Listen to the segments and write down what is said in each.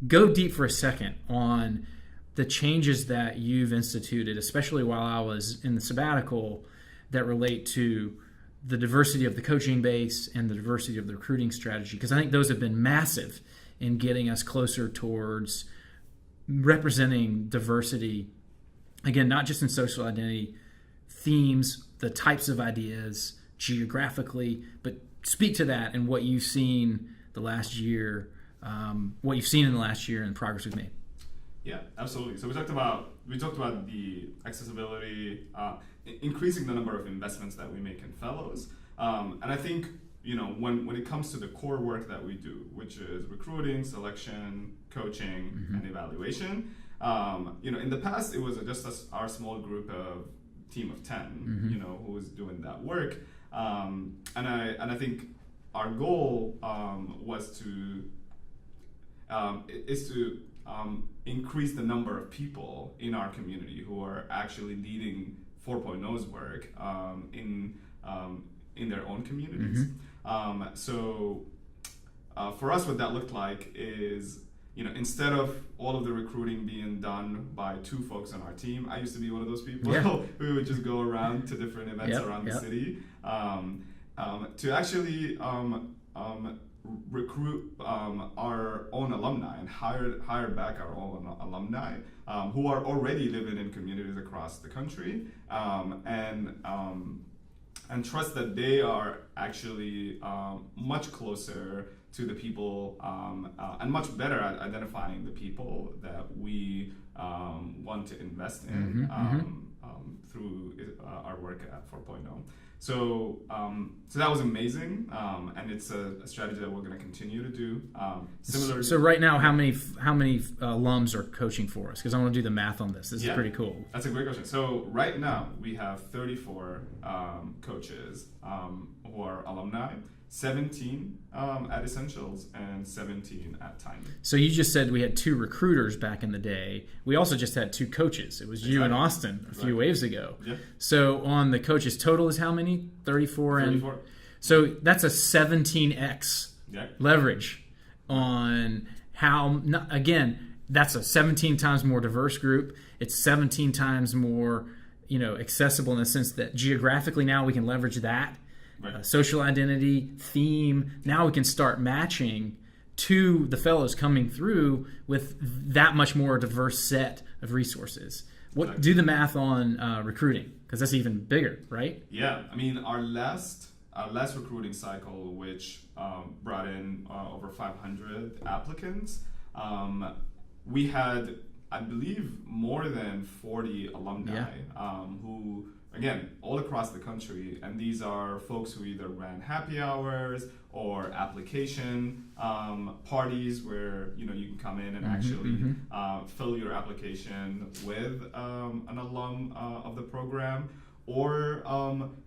go deep for a second on the changes that you've instituted, especially while I was in the sabbatical, that relate to the diversity of the coaching base and the diversity of the recruiting strategy, because I think those have been massive in getting us closer towards representing diversity, again, not just in social identity, themes, the types of ideas, geographically, but speak to that and what you've seen the last year, what you've seen in the last year and the progress we've made. Yeah, absolutely. So we talked about the accessibility, increasing the number of investments that we make in fellows, and I think when it comes to the core work that we do, which is recruiting, selection, coaching, and evaluation, in the past it was just our small group of team of 10, who was doing that work, and I think our goal was to increase the number of people in our community who are actually leading 4.0's work in their own communities. So for us, what that looked like is, instead of all of the recruiting being done by 2 folks on our team, I used to be one of those people who would just go around to different events around the city to actually recruit our own alumni and hire back our own alumni who are already living in communities across the country, and trust that they are actually much closer to the people and much better at identifying the people that we want to invest in through our work at 4.0. So that was amazing, and it's a strategy that we're going to continue to do. Similar. So right now, how many alums are coaching for us? Because I want to do the math on this. This is pretty cool. That's a great question. So right now we have 34 coaches who are alumni. 17 at Essentials and 17 at Tiny. So you just said we had 2 recruiters back in the day. We also just had 2 coaches. It was you and Austin a few waves ago. Yeah. So on the coaches total is how many? 34 and 34. So that's a 17x leverage on how, again, that's a 17 times more diverse group. It's 17 times more, accessible in the sense that geographically now we can leverage that. Social identity, theme. Now we can start matching to the fellows coming through with that much more diverse set of resources. Do the math on recruiting, because that's even bigger, right? Yeah, I mean our last recruiting cycle, which brought in over 500 applicants, we had, I believe, more than 40 alumni who, again, all across the country, and these are folks who either ran happy hours or application parties where you can come in and actually fill your application with an alum of the program, or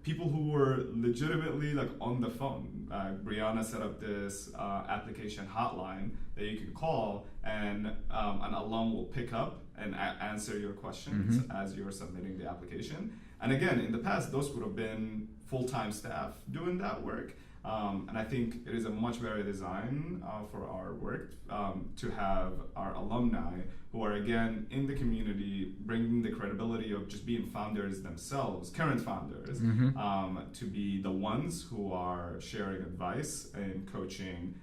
people who were legitimately on the phone. Brianna set up this application hotline that you can call, and an alum will pick up and answer your questions as you're submitting the application. And again, in the past, those would have been full-time staff doing that work. And I think it is a much better design for our work to have our alumni who are, again, in the community, bringing the credibility of just being founders themselves, current founders, to be the ones who are sharing advice and coaching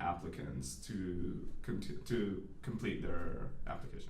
applicants to complete their application.